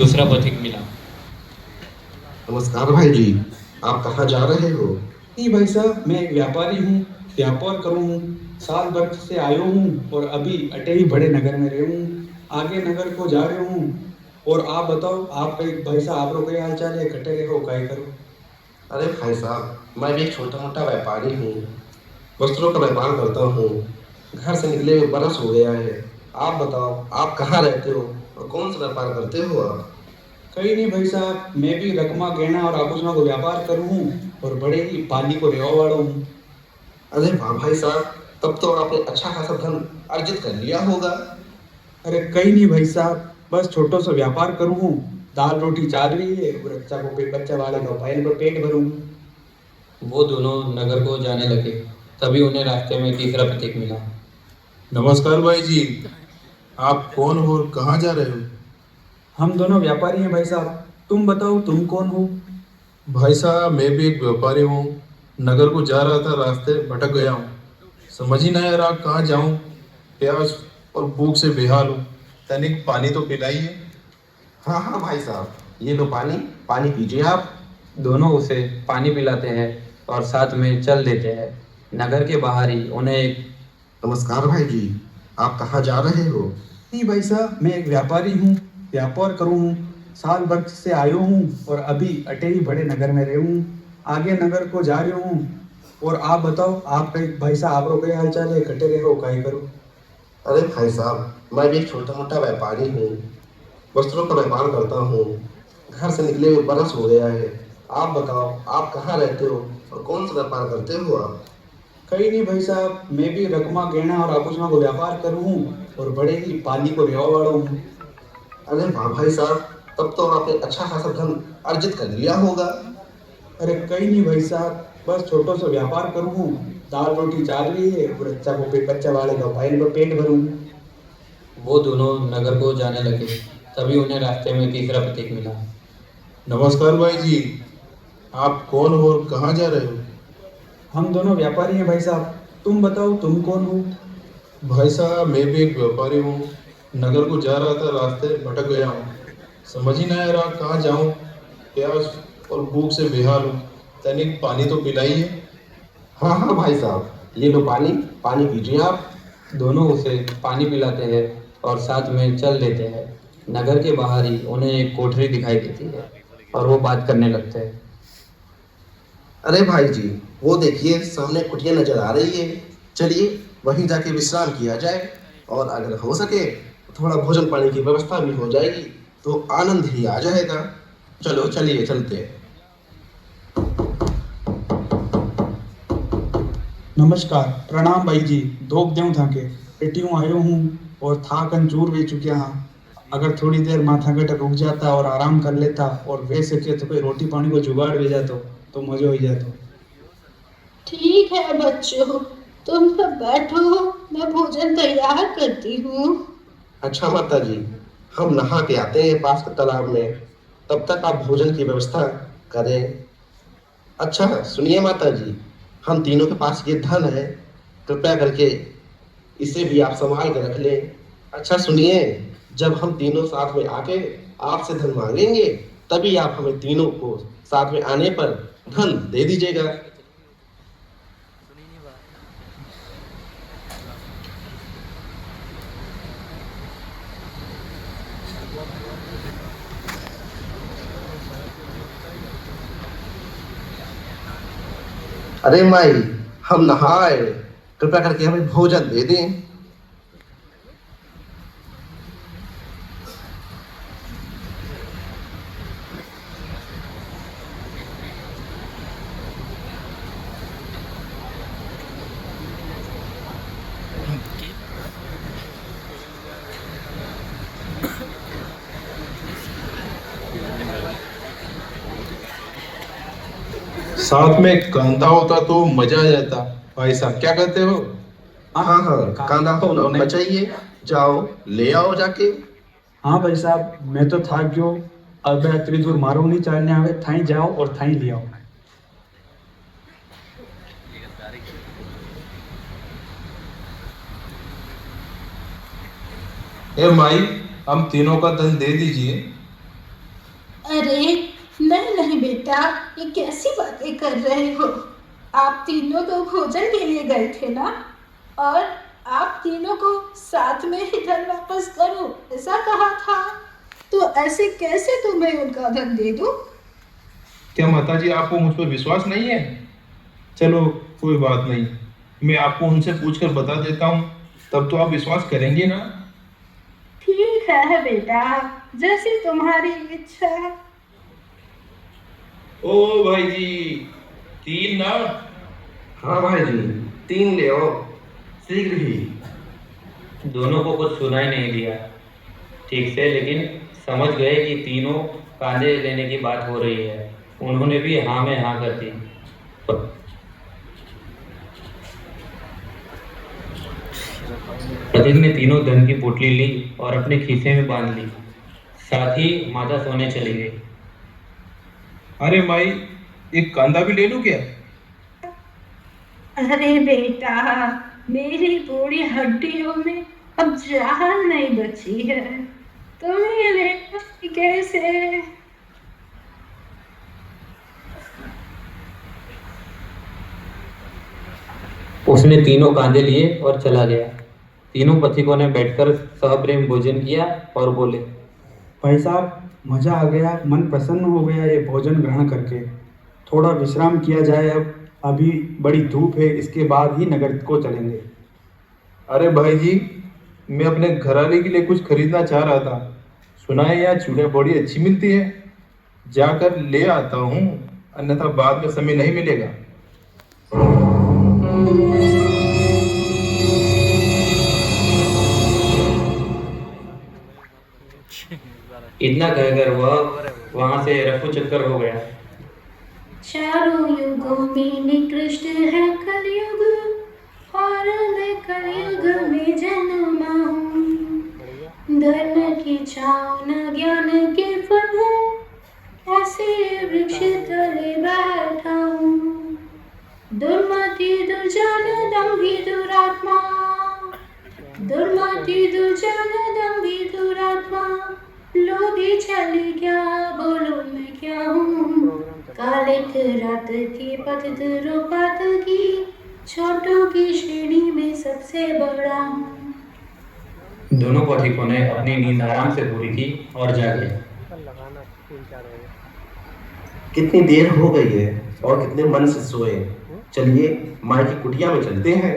दूसरा पथिक मिला। नमस्कार भाई जी। आप कहाँ जा रहे हो? नहीं भाई साहब, मैं एक व्यापारी हूँ। व्यापार करूँ हूँ। साल भर से आयो हूँ और अभी अटे ही बड़े नगर में रहूँ हूँ। आगे नगर को जा रहे हूँ। और आप बताओ, आप कहीं भाई साहब, आप लोग क्या हाल चाल है? कटे रहो, काय करो? अरे भाई साहब, मैं भी एक छोटा मोटा व्यापारी हूँ। वस्त्रों का व्यापार करता हूँ। घर से निकले हुए बरस हो गया है। आप बताओ, आप कहाँ रहते हो और कौन सा व्यापार करते हो आप? कहीं नहीं भाई साहब, मैं भी रकमा गहना और आभूषणों को व्यापार करूँ हूँ और बड़े ही पाली को रेवा वाला हूँ। अरे वाह भाई साहब, तब तो आपने अच्छा खासा धन अर्जित कर लिया होगा। अरे कहीं नहीं भाई साहब, बस छोटो सा व्यापार करूँ हूँ। दाल रोटी चल रही है और बच्चा वाले का पायल पर पेट भरूँ। वो दोनों नगर को जाने लगे। तभी उन्हें रास्ते में तीसरा पथिक मिला। नमस्कार भाई जी। आप कौन हो और कहाँ जा रहे हो? हम दोनों व्यापारी हैं भाई साहब। तुम बताओ, तुम कौन हो? भाई साहब, मैं भी एक व्यापारी हूँ। नगर को जा रहा था, रास्ते भटक गया हूँ। समझ ही नहीं आ रहा कहाँ जाऊँ। प्यास और भूख से बेहाल हूँ। तनिक पानी तो पिलाइए। हाँ हाँ भाई साहब, ये लो पानी। पानी पीजिए आप। दोनों उसे पानी पिलाते हैं और साथ में चल देते हैं। नगर के बाहर ही उन्हें एक नमस्कार भाई जी। आप कहाँ जा रहे हो? नहीं भाई साहब, मैं एक व्यापारी हूँ। व्यापार करूँ हूँ। साल भर से आयो हूँ और अभी अटे ही बड़े नगर में रहूँ हूँ। आगे नगर को जा रही हूँ। और आप बताओ, आप कहीं भाई साहब, आप लोग क्या हाल चाल है? कटे रहो, काय करो? अरे भाई साहब, मैं भी एक छोटा मोटा व्यापारी हूँ। वस्त्रों का व्यापार करता हूँ। घर से निकले हुए बरस हो गया है। आप बताओ, आप कहाँ रहते हो और कौन सा व्यापार करते हो आप? कहीं नहीं भाई साहब, मैं भी रकमा गहना और आभूषणों को व्यापार करूँ हूँ और बड़े ही पाली को रेवा वाला हूँ। अरे वाह भाई साहब, तब तो आपने अच्छा खासा धन अर्जित कर लिया होगा। अरे कहीं नहीं भाई साहब, बस छोटो सा व्यापार करूँ हूँ। दाल रोटी चल रही है और बच्चा वाले का पायल पर पेट भरूँ। वो दोनों नगर को जाने लगे। तभी उन्हें रास्ते में तीसरा पथिक मिला। नमस्कार भाई जी। आप कौन हो और कहाँ जा रहे हो? हम दोनों व्यापारी हैं भाई साहब। तुम बताओ, तुम कौन हो? भाई साहब, मैं भी एक व्यापारी हूँ। नगर को जा रहा था, रास्ते भटक गया हूँ। समझ ही नहीं आ रहा कहाँ जाऊँ। प्यास और भूख से बेहाल हूँ। तनिक पानी तो पिलाइए। हाँ हाँ भाई साहब, ये लो पानी। पानी पीजिए आप। दोनों उसे पानी पिलाते हैं और साथ में चल देते हैं। नगर के बाहर ही उन्हें एक कोठरी दिखाई देती है और वो बात करने लगते हैं। अरे भाई जी, वो देखिए सामने कुटिया नजर आ रही है। चलिए वहीं जाके विश्राम किया जाए। और अगर हो सके तो थोड़ा भोजन पानी की व्यवस्था भी हो जाएगी, तो आनंद ही आ जाएगा। चलो चलिए चलते हैं। नमस्कार, प्रणाम भाई जी। धोख देऊँ था के पेटियों आयो हूँ और था कंजूर वे चुकिया हाँ। अगर थोड़ी देर माथा गट रुक जाता और आराम कर लेता और वे सके तो कोई रोटी पानी को जुगाड़ भी जातो तो मज़ो ही जातो। ठीक है बच्चों, तुम सब बैठो, मैं भोजन तैयार करती हूँ। अच्छा माता जी, हम नहा के आते हैं पास के तालाब में। तब तक आप भोजन की व्यवस्था करें। अच्छा सुनिए माता जी, हम तीनों के पास ये धन है। कृपया करके इसे भी आप संभाल के रख लें। अच्छा सुनिए, जब हम तीनों साथ में आके आपसे धन मांगेंगे, तभी आप हमें तीनों को साथ में आने पर धन दे दीजिएगा। अरे माई, हम नहाए, कृपया करके हमें भोजन दे दें। साथ में कांदा होता तो मजा आ जाता। भाई साहब, क्या कहते हो? हाँ हाँ, कांदा होना चाहिए। जाओ ले आओ जाके। हाँ भाई साहब, मैं तो था क्यों। अब मैं इतनी दूर मारो नहीं चालने आवे, थाई जाओ और थाई ले आओ। ए माई, हम तीनों का धन दे दीजिए। अरे नहीं नहीं बेटा, ये कैसी बातें कर रहे हो? आप तीनों तो भोजन के लिए गए थे ना, और आप तीनों को साथ में ही धन वापस करो ऐसा कहा था, तो ऐसे कैसे तुम्हें उनका धन दे दूं? क्या माता जी आपको मुझ पर विश्वास नहीं है? चलो कोई बात नहीं, मैं आपको उनसे पूछकर बता देता हूँ, तब तो आप विश्वास करेंगे ना। ठीक है बेटा, जैसी तुम्हारी इच्छा। ओ भाई जी, 3 ना? हाँ भाई जी, 3 ले आओ शीघ्र ही। दोनों को कुछ सुनाई नहीं दिया ठीक से, लेकिन समझ गए कि तीनों कांधे लेने की बात हो रही है। उन्होंने भी हाँ में हाँ कर दी। प्रतीक ने तीनों धन की पोटली ली और अपने खीसे में बांध ली। साथ ही माता सोने चली गई। अरे माई, एक कांदा भी ले लूं क्या? अरे बेटा, मेरी पूरी हड्डियों में अब जान नहीं बची है, तुम्हें लेना कैसे? उसने तीनों कांधे लिए और चला गया। तीनों पथिकों ने बैठकर सहप्रेम भोजन किया और बोले, भाई साहब, मज़ा आ गया, मन प्रसन्न हो गया ये भोजन ग्रहण करके। थोड़ा विश्राम किया जाए अब, अभी बड़ी धूप है, इसके बाद ही नगर को चलेंगे। अरे भाई जी, मैं अपने घरवाले के लिए कुछ खरीदना चाह रहा था। सुना है यहाँ चूड़ियाँ बड़ी अच्छी मिलती है, जाकर ले आता हूँ, अन्यथा बाद में समय नहीं मिलेगा। इतना कहकर वह वहां से रफू चक्कर हो गया। चारों युगों में निकृष्ट है कलयुग, और मैं कलयुग में जन्मा हूँ। धर्म की छाँव न ज्ञान के फल है, ऐसे वृक्ष तले बैठा हूँ। दुर्मति दुर्जन दंभी दुरात्मा, दुर्मति दुर्जन दंभी दुरात्मा, लोभी छल क्या बोलूं मैं क्या हूँ। कालिक रात की पतित रुपात की, छोटों की श्रेणी में सबसे बड़ा हूँ। दोनों पथिकों ने अपनी नींद आराम से पूरी की और जागे। कितनी देर हो गई है और कितने मन से सोए। चलिए माई की कुटिया में चलते हैं।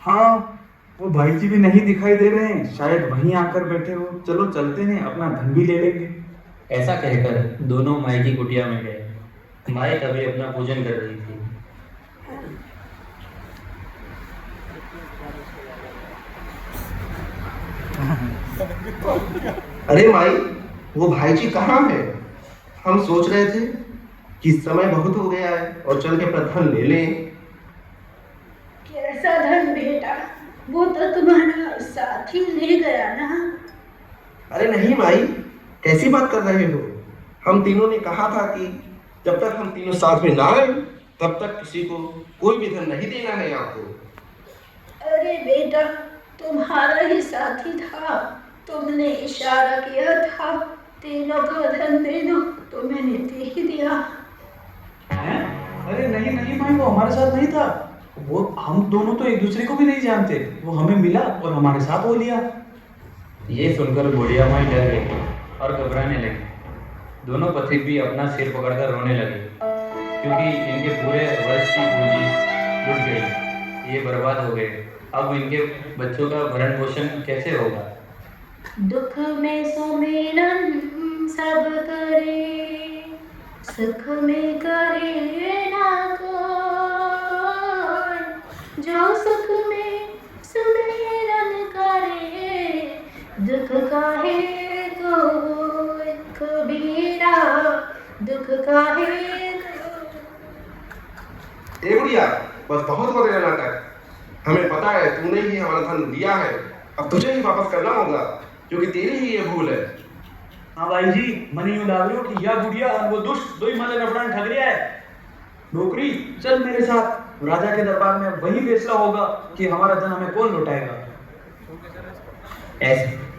हाँ, वो भाई जी भी नहीं दिखाई दे रहे हैं, शायद वहीं आकर बैठे हो। चलो चलते हैं, अपना धन भी ले लेंगे। ऐसा कहकर दोनों माई की कुटिया में गए। माई तभी अपना पूजन कर रही थी। अरे माई, वो भाई जी कहाँ है? हम सोच रहे थे कि समय बहुत हो गया है और चल के अपना धन ले लें। कैसा धन बेटा? वो तो तुम्हारा साथी ले गया ना। अरे नहीं माई, कैसी बात कर रहे हो? हम तीनों ने कहा था कि जब तक हम तीनों साथ में ना आए तब तक किसी को कोई भी धन नहीं देना है आपको। अरे बेटा, तुम्हारा ही साथी था, तुमने इशारा किया था तीनों का धन दे दो, तो मैंने दे ही दिया। हैं? अरे नहीं नहीं भाई, वो हमारे साथ नहीं था। वो हम दोनों तो एक दूसरे को भी नहीं जानते। वो हमें मिला और हमारे साथ हो लिया। ये सुनकर बुढ़िया माई डर गई और घबराने लगी। दोनों पथिक भी अपना सिर पकड़कर रोने लगे, क्योंकि इनके पूरे वर्ष की पूंजी लुट गई। ये बर्बाद हो गए। अब इनके बच्चों का भरण पोषण कैसे होगा? दुख में सुमिरन सब करे, सुख में करे ना कोई। जो सुख में सुमिरन करे, दुख काहे कोई। कबीरा दुख काहे कोई। ए बुढ़िया, बस बहुत हो गया नाटक। हमें पता है तूने ही हमारा धन दिया है, अब तुझे ही वापस करना होगा, क्योंकि तेरी ही ये भूल है। हाँ भाई जी, मनी यूं लाग रहे हो कि या गुड़िया और वो दुष्ट दो ही माले नफड़ान ठग रिया है। नौकरी, चल मेरे साथ। राजा के दरबार में वही फैसला होगा कि हमारा धन हमें कौन लौटाएगा।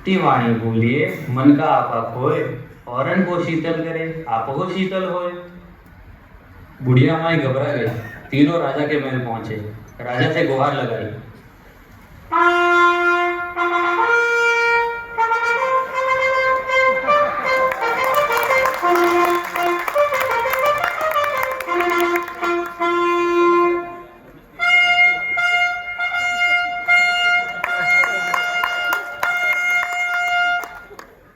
ती वाणी बोलिए मन का आपा खोए, औरन को शीतल करे आप को शीतल होए। बुढ़िया माई घबरा गई। तीनों राजा के महल पहुंचे, राजा से गुहार लगाई।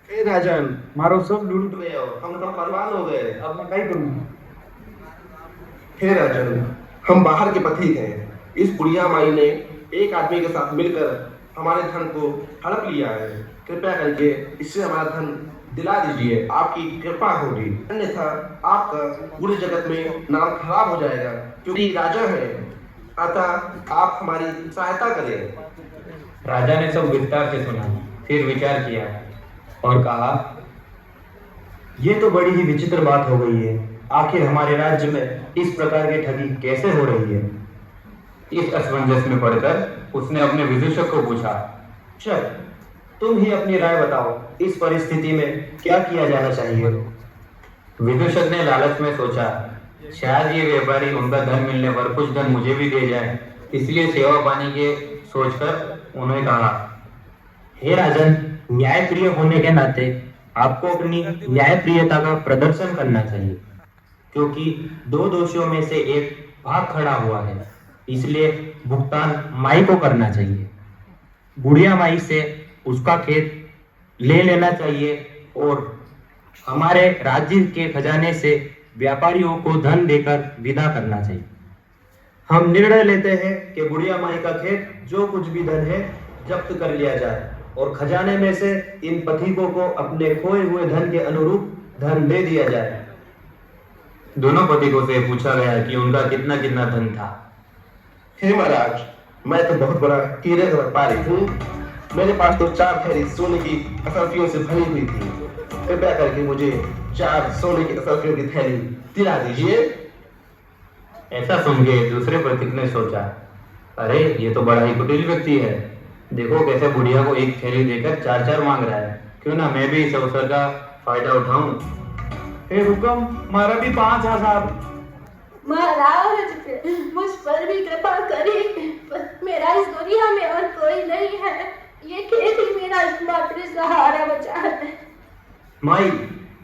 हे राजन, मारो सब लूट लूट गए हो, हम तो बर्बाद हो गए। अब मैं क्या करूँ? हे राजन, हम बाहर के पथिक हैं। इस बुढ़िया माई ने एक आदमी के साथ मिलकर हमारे धन को हड़प लिया है। कृपया करके इससे हमारा धन दिला दीजिए, आपकी कृपा होगी, अन्यथा आपका पूरे जगत में नाम खराब हो जाएगा, क्योंकि राजा है। अतः आप हमारी सहायता करें। राजा ने सब विस्तार से सुना, फिर विचार किया और कहा, ये तो बड़ी ही विचित्र बात हो गई है। आखिर हमारे राज्य में इस प्रकार की ठगी कैसे हो रही है? इस असमंजस में पड़कर उसने अपने विदूषक को पूछा। शक, तुम ही अपनी राय बताओ, इस परिस्थिति में क्या किया जाना चाहिए? विदूषक ने लालच में सोचा, शायद ये व्यापारी उनका धन मिलने पर कुछ धन मुझे भी दे जाए, इसलिए सेवा पानी के सोचकर उन्होंने कहा, हे राजन, न्यायप्रिय होने के नाते आपको अपनी न्यायप्रियता का प्रदर्शन करना चाहिए, क्योंकि दो दोषियों में से एक भाग खड़ा हुआ है, इसलिए भुगतान माई को करना चाहिए। बुढ़िया माई से उसका खेत ले लेना चाहिए और हमारे राज्य के खजाने से व्यापारियों को धन देकर विदा करना चाहिए। हम निर्णय लेते हैं कि बुढ़िया माई का खेत जो कुछ भी धन है जब्त कर लिया जाए और खजाने में से इन पथिकों को अपने खोए हुए धन के अनुरूप धन दे दिया जाए। दोनों पथिकों से पूछा गया कि उनका कितना कितना धन था। हे महाराज, मैं तो बहुत बड़ा हीरे का व्यापारी हूँ। मेरे पास तो 4 थैली सोने की असरफियों से भरी हुई थी। कृपया करके मुझे 4 सोने की असरफियों की थैली दिला दीजिए। ऐसा सुन के दूसरे पथिक ने सोचा, अरे ये तो बड़ा ही कुटिल व्यक्ति है, देखो कैसे बुढ़िया को एक थैली देकर 4-4 मांग रहा है, क्यों ना मैं भी इस अवसर का फायदा उठाऊं। हे हुक्म, मारा भी 5000। महाराज मुझ पर भी कृपा करें, मेरा इस दुनिया में और कोई नहीं है, ये खेत ही मेरा एकमात्र सहारा बचा है। माई,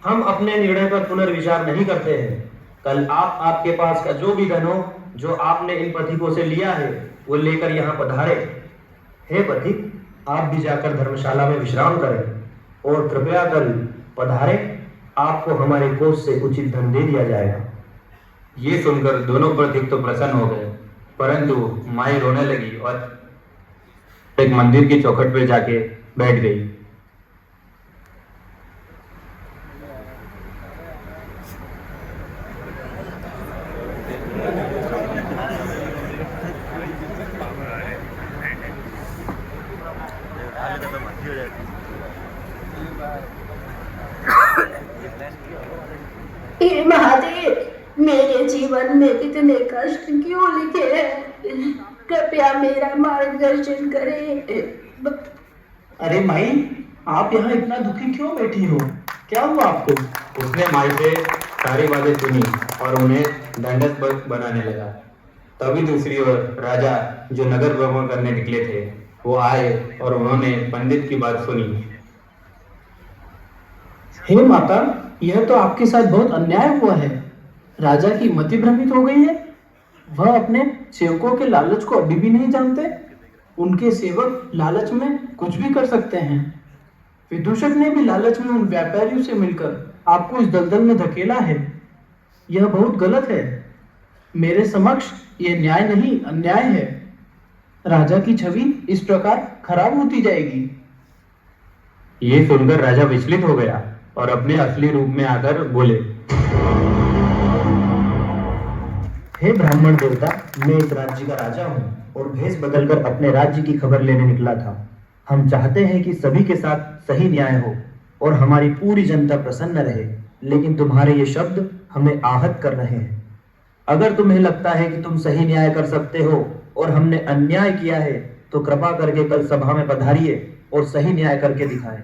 हम अपने निर्णय पर पुनर्विचार नहीं करते हैं। कल आपके पास का जो भी धन हो, जो आपने इन पथिकों से लिया है, वो लेकर यहाँ पधारे। हे पथिक, आप भी जाकर धर्मशाला में विश्राम करें और कृपया कल पधारे, आपको हमारे कोष से उचित धन दे दिया जाएगा। ये सुनकर दोनों पथिक तो प्रसन्न हो गए, परंतु माई रोने लगी और एक मंदिर की चौखट पर जाके बैठ गई। हे महादेव, मेरे जीवन में इतने कष्ट क्यों लिखे हैं? कृपया मेरा मार्गदर्शन करें। अरे माई, आप यहाँ इतना दुखी क्यों बैठी हो? क्या हुआ आपको? उसने माई से सारी बातें सुनी और उन्हें दंडक बनाने लगा। तभी दूसरी ओर राजा, जो नगर भ्रमण करने निकले थे, वो आए और उन्होंने पंडित की बात सुनी। हे माता, यह तो आपके साथ बहुत अन्याय हुआ है। राजा की मति भ्रमित हो गई है। वह अपने सेवकों के लालच को अभी भी नहीं जानते। उनके सेवक लालच में कुछ भी कर सकते हैं। विदूषक ने भी लालच में उन व्यापारियों से मिलकर आपको इस दलदल में धकेला है। यह बहुत गलत है। मेरे समक्ष यह न्याय नहीं, अन्याय है। राजा की छवि इस प्रकार खराब होती जाएगी। ये सुनकर राजा विचलित हो गया और अपने असली रूप में आकर बोले, हे ब्राह्मण देवता, मैं इस राज्य का राजा हूँ और भेष बदलकर अपने राज्य की खबर लेने निकला था। हम चाहते हैं कि सभी के साथ सही न्याय हो और हमारी पूरी जनता प्रसन्न रहे, लेकिन तुम्हारे ये शब्द हमें आहत कर रहे हैं। अगर तुम्हें लगता है कि तुम सही न्याय कर सकते हो और हमने अन्याय किया है, तो कृपा करके कल सभा में पधारिए और सही न्याय करके दिखाएं।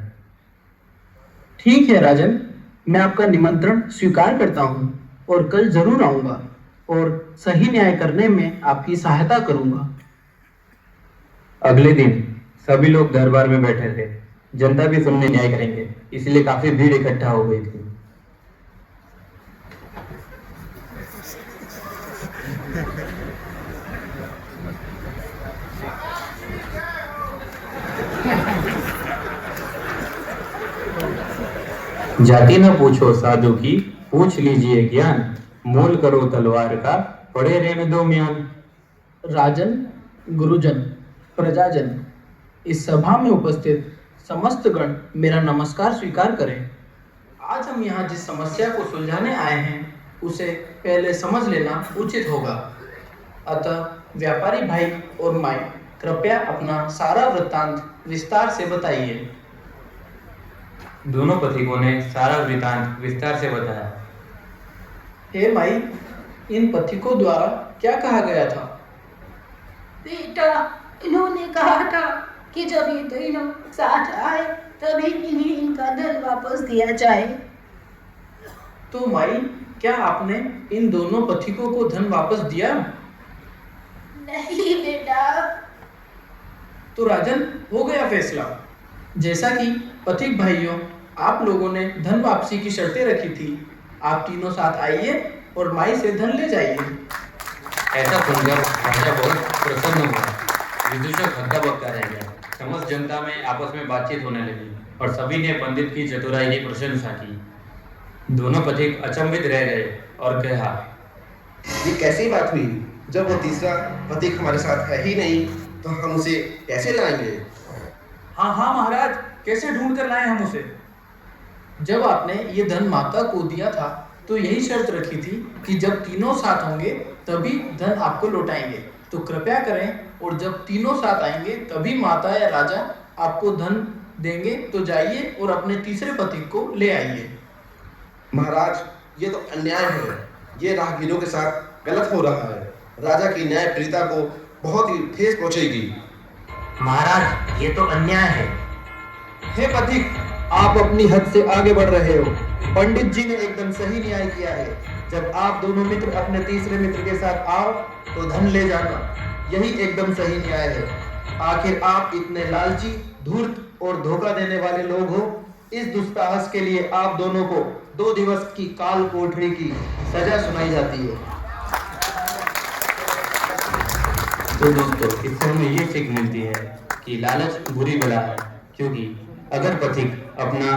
ठीक है राजन, मैं आपका निमंत्रण स्वीकार करता हूँ और कल जरूर आऊंगा और सही न्याय करने में आपकी सहायता करूंगा। अगले दिन सभी लोग दरबार में बैठे थे। जनता भी सुनने न्याय करेंगे, इसलिए काफी भीड़ इकट्ठा हो गई थी। जाति न पूछो साधु की, पूछ लीजिए ज्ञान। मोल करो तलवार का, पड़े रहने दो म्यान। राजन, गुरुजन, प्रजाजन, इस सभा में उपस्थित समस्त गण मेरा नमस्कार स्वीकार करें। आज हम यहाँ जिस समस्या को सुलझाने आए हैं उसे पहले समझ लेना उचित होगा। अतः व्यापारी भाई और माई, कृपया अपना सारा वृत्तांत विस्तार से बताइए। दोनों पथिकों ने सारा वृतांत विस्तार से बताया। हे माई, इन पथिकों द्वारा क्या कहा गया था? बेटा, इन्होंने कहा था कि जब ये तीनों साथ आए तभी इन्हें इनका धन वापस दिया जाए। तो माई, क्या आपने इन दोनों पथिकों को धन वापस दिया? नहीं बेटा। तो राजन, हो गया फैसला। जैसा कि पथिक भाइयों, आप लोगों ने धन वापसी की शर्तें रखी थी, आप तीनों साथ आइए और माई से धन ले जाइए। ऐसा सुनकर राजा बहुत प्रसन्न हुआ। विदूषक हक्का बक्का रह गया। समस्त जनता में आपस में बातचीत होने लगी और सभी ने पंडित की चतुराई की प्रशंसा की। दोनों पथिक अचंभित रह गए और कहा, ये कैसी बात हुई? जब वो तीसरा पथिक हमारे साथ है ही नहीं तो हम उसे कैसे लाएंगे? हाँ हाँ महाराज, कैसे ढूंढ कर लाए हम उसे? जब आपने ये धन माता को दिया था तो यही शर्त रखी थी कि जब तीनों साथ होंगे तभी धन आपको लौटाएंगे। तो कृपया करें और जब तीनों साथ आएंगे तभी माता या राजा आपको धन देंगे। तो जाइए और अपने तीसरे पति को ले आइए। महाराज, ये तो अन्याय है। ये राहगीरों के साथ गलत हो रहा है। राजा की न्यायप्रियता को बहुत ही ठेस पहुंचेगी। महाराज, ये तो अन्याय है। हे पथिक, आप अपनी हद से आगे बढ़ रहे हो। पंडित जी ने एकदम सही न्याय किया है। जब आप दोनों मित्र अपने तीसरे मित्र के साथ आओ तो धन ले जाना, यही एकदम सही न्याय है। आखिर आप इतने लालची, धूर्त और धोखा देने वाले लोग हो। इस दुस्साहस के लिए आप दोनों को 2 दिवस की काल कोठरी की सजा सुनाई जाती है। तो दोस्तों, इससे हमें ये सीख मिलती है कि लालच बुरी बला है, क्योंकि अगर पथिक अपना